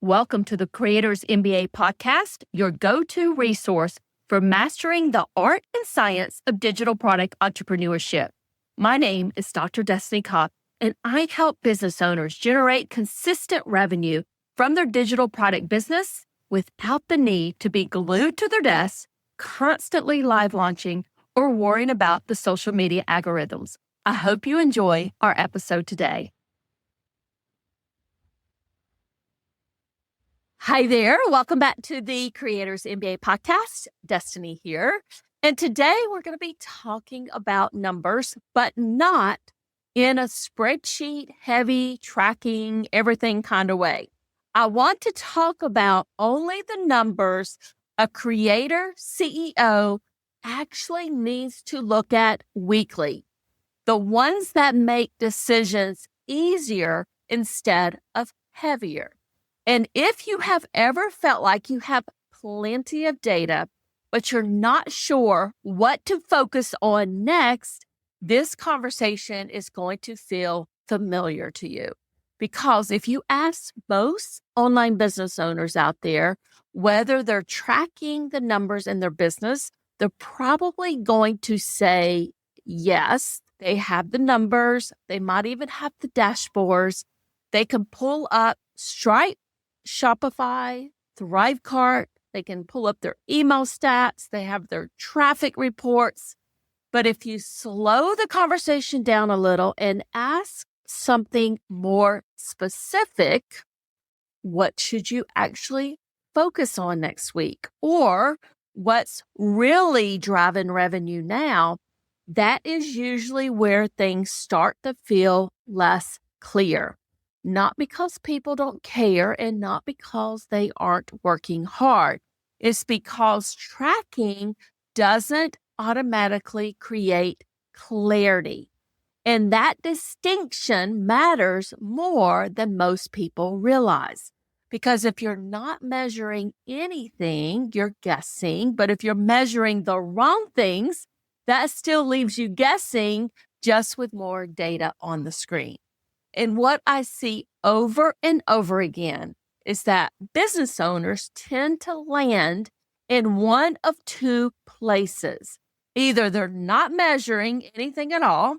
Welcome to the Creators MBA podcast, your go-to resource for mastering the art and science of digital product entrepreneurship. My name is Dr. Destiny Kopp, and I help business owners generate consistent revenue from their digital product business without the need to be glued to their desk, constantly live launching, or worrying about the social media algorithms. I hope you enjoy our episode today. Hi there. Welcome back to the Creators MBA podcast. Destiny here. And today we're going to be talking about numbers, but not in a spreadsheet heavy tracking everything kind of way. I want to talk about only the numbers a creator CEO actually needs to look at weekly. The ones that make decisions easier instead of heavier. And if you have ever felt like you have plenty of data, but you're not sure what to focus on next, this conversation is going to feel familiar to you. Because if you ask most online business owners out there whether they're tracking the numbers in their business, they're probably going to say yes, they have the numbers. They might even have the dashboards. They can pull up Stripe, Shopify, Thrivecart. They can pull up their email stats. They have their traffic reports. But if you slow the conversation down a little and ask something more specific, what should you actually focus on next week? Or what's really driving revenue now? That is usually where things start to feel less clear. Not because people don't care and not because they aren't working hard. It's because tracking doesn't automatically create clarity. And that distinction matters more than most people realize. Because if you're not measuring anything, you're guessing. But if you're measuring the wrong things, that still leaves you guessing just with more data on the screen. And what I see over and over again is that business owners tend to land in one of two places. Either they're not measuring anything at all,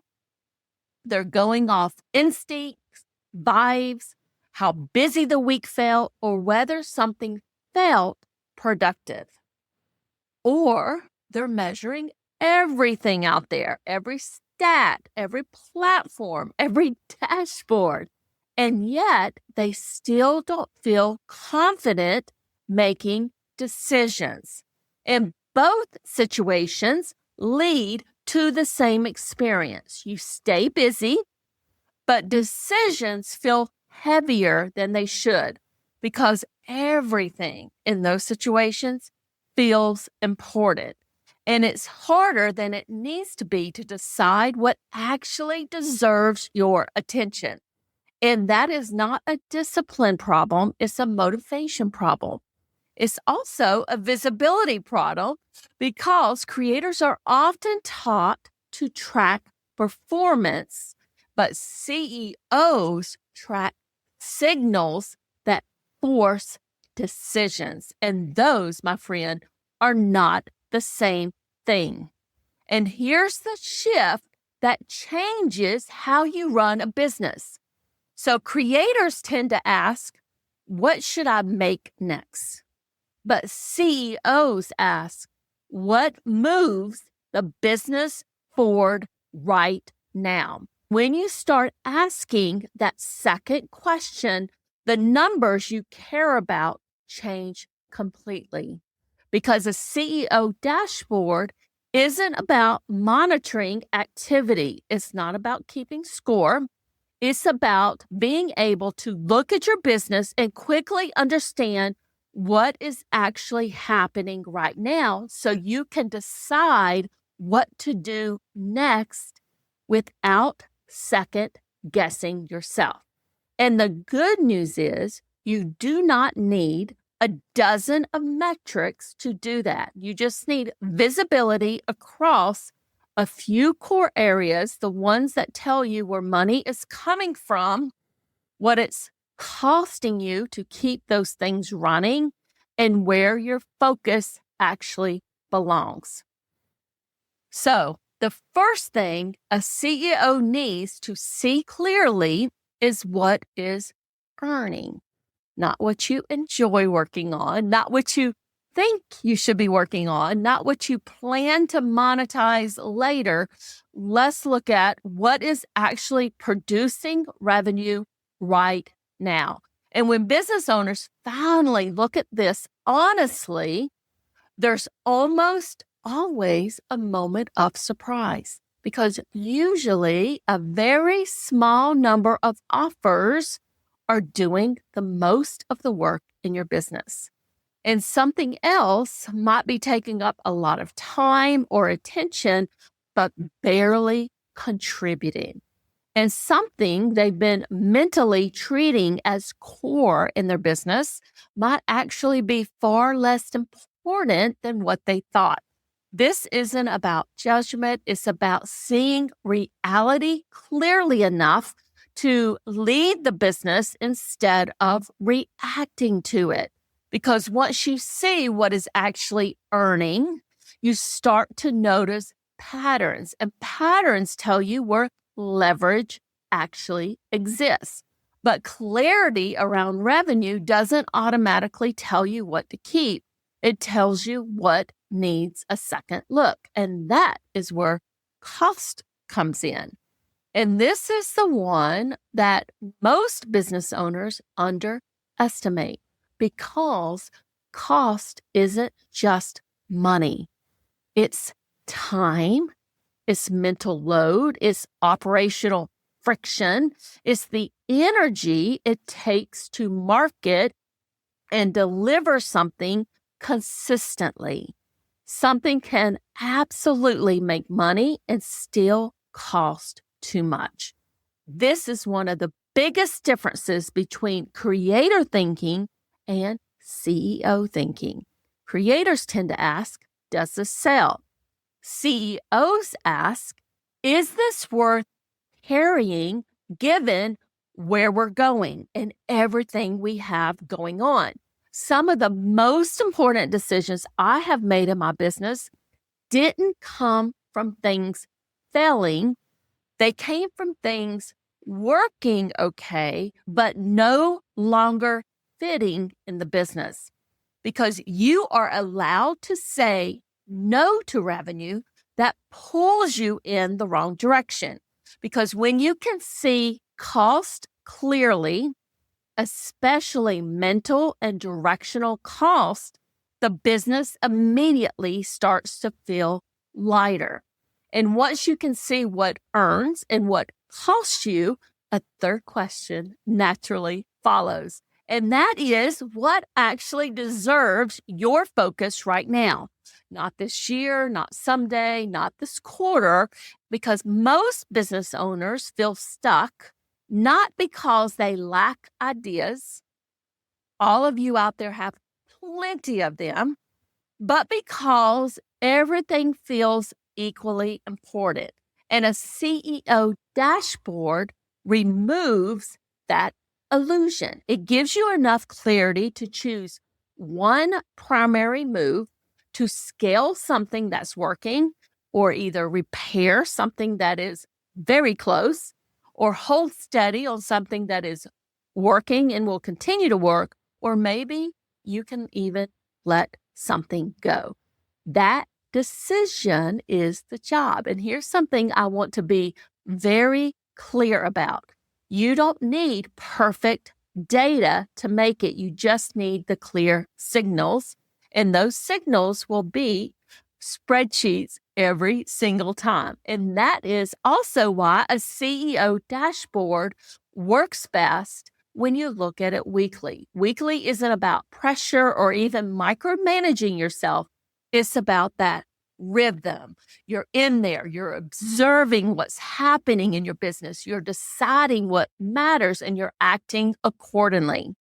they're going off instincts, vibes, how busy the week felt, or whether something felt productive. Or they're measuring everything out there, every stat, every platform, every dashboard, and yet they still don't feel confident making decisions. And both situations lead to the same experience. You stay busy, but decisions feel heavier than they should because everything in those situations feels important. And it's harder than it needs to be to decide what actually deserves your attention. And that is not a discipline problem. It's a motivation problem. It's also a visibility problem because creators are often taught to track performance, but CEOs track signals that force decisions. And those, my friend, are not the same thing. And here's the shift that changes how you run a business. So creators tend to ask, what should I make next? But CEOs ask, what moves the business forward right now? When you start asking that second question, the numbers you care about change completely. Because a CEO dashboard isn't about monitoring activity. It's not about keeping score. It's about being able to look at your business and quickly understand what is actually happening right now so you can decide what to do next without second guessing yourself. And the good news is you do not need a dozen of metrics to do that. You just need visibility across a few core areas, the ones that tell you where money is coming from, what it's costing you to keep those things running and where your focus actually belongs. So, the first thing a CEO needs to see clearly is what is earning, not what you enjoy working on, not what you think you should be working on, not what you plan to monetize later. Let's look at what is actually producing revenue right now. And when business owners finally look at this honestly, there's almost always a moment of surprise because usually a very small number of offers are doing the most of the work in your business. And something else might be taking up a lot of time or attention, but barely contributing. And something they've been mentally treating as core in their business might actually be far less important than what they thought. This isn't about judgment. It's about seeing reality clearly enough to lead the business instead of reacting to it. Because once you see what is actually earning, you start to notice patterns, and patterns tell you where leverage actually exists. But clarity around revenue doesn't automatically tell you what to keep. It tells you what needs a second look. And that is where cost comes in. And this is the one that most business owners underestimate because cost isn't just money. It's time, it's mental load, it's operational friction, it's the energy it takes to market and deliver something consistently. Something can absolutely make money and still cost too much. This is one of the biggest differences between creator thinking and CEO thinking. Creators tend to ask, does this sell? CEOs ask, is this worth carrying given where we're going and everything we have going on? Some of the most important decisions I have made in my business didn't come from things failing. They came from things working okay, but no longer fitting in the business. Because you are allowed to say no to revenue that pulls you in the wrong direction. Because when you can see cost clearly, especially mental and directional cost, the business immediately starts to feel lighter. And once you can see what earns and what costs you, a third question naturally follows. And that is what actually deserves your focus right now. Not this year, not someday, not this quarter, because most business owners feel stuck, not because they lack ideas. All of you out there have plenty of them, but because everything feels equally important. And a CEO dashboard removes that illusion. It gives you enough clarity to choose one primary move to scale something that's working, or either repair something that is very close, or hold steady on something that is working and will continue to work, or maybe you can even let something go. That decision is the job. And here's something I want to be very clear about. You don't need perfect data to make it. You just need the clear signals. And those signals will be spreadsheets every single time. And that is also why a CEO dashboard works best when you look at it weekly. Weekly isn't about pressure or even micromanaging yourself. It's about that rhythm. You're in there, you're observing what's happening in your business, you're deciding what matters, and you're acting accordingly.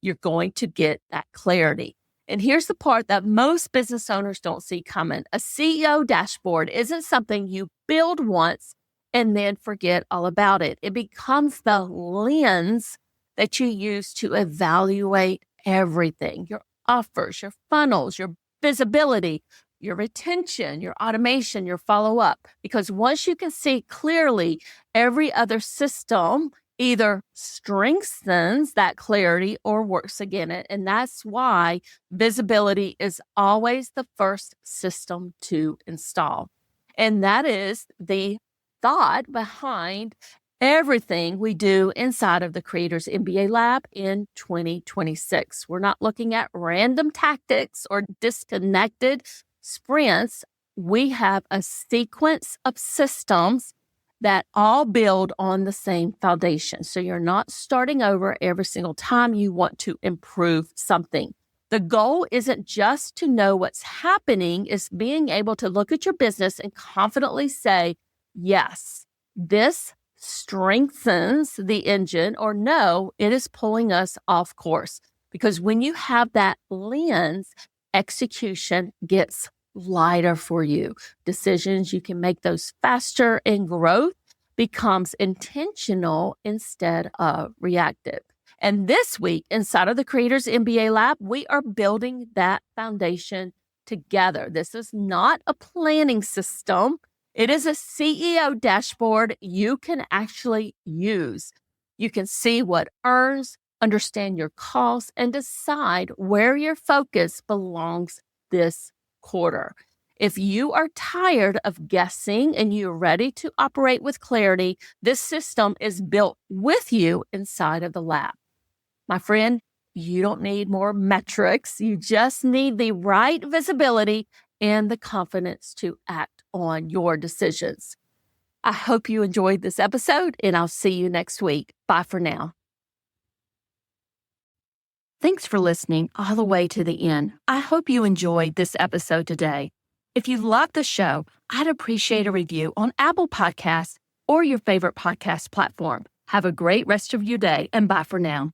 You're going to get that clarity. And here's the part that most business owners don't see coming. A CEO dashboard isn't something you build once and then forget all about it. It becomes the lens that you use to evaluate everything, your offers, your funnels, your visibility, your retention, your automation, your follow-up. Because once you can see clearly, every other system either strengthens that clarity or works against it. And that's why visibility is always the first system to install. And that is the thought behind everything we do inside of the Creators MBA Lab in 2026. We're not looking at random tactics or disconnected sprints. We have a sequence of systems that all build on the same foundation. So you're not starting over every single time you want to improve something. The goal isn't just to know what's happening, it's being able to look at your business and confidently say, yes, this strengthens the engine, or no, it is pulling us off course. Because when you have that lens, execution gets lighter for you. Decisions, you can make those faster, and growth becomes intentional instead of reactive. And this week, inside of the Creators MBA Lab, we are building that foundation together. This is not a planning system. It is a CEO dashboard you can actually use. You can see what earns, understand your costs, and decide where your focus belongs this quarter. If you are tired of guessing and you're ready to operate with clarity, this system is built with you inside of the lab. My friend, you don't need more metrics. You just need the right visibility and the confidence to act on your decisions. I hope you enjoyed this episode, and I'll see you next week. Bye for now. Thanks for listening all the way to the end. I hope you enjoyed this episode today. If you loved the show, I'd appreciate a review on Apple Podcasts or your favorite podcast platform. Have a great rest of your day, and bye for now.